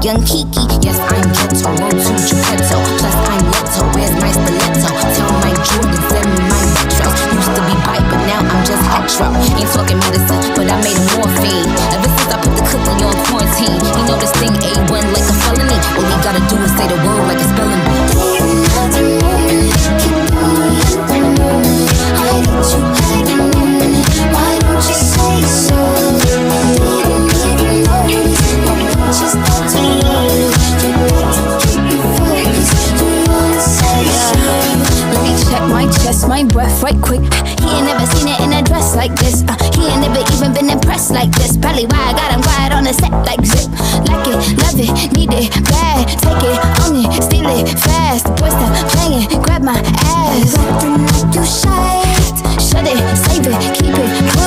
young Kiki. Yes, I'm ghetto, road to Geppetto. Plus I'm Leto, where's my stiletto? Tell my Jordans, send me my retros. Used to be bite, but now I'm just hetero. Ain't talking medicine, but I made a morphine. Ever since I put the cookie on quarantine, you know this thing A1 like a felony. All you gotta do is say the word like a spelling bee. Why don't you say so? Just not to love. Keep me focused. Do you wanna say so? Let me check my chest, my breath right quick. He ain't never seen it in a dress like this. He ain't never even been impressed like this. Probably why I got him quiet on the set like zip. Like it, love it, need it, bad. Take it, own it, steal it, fast. The boy stop playing, grab my ass. Acting like you shy. Shut it, save it, keep it.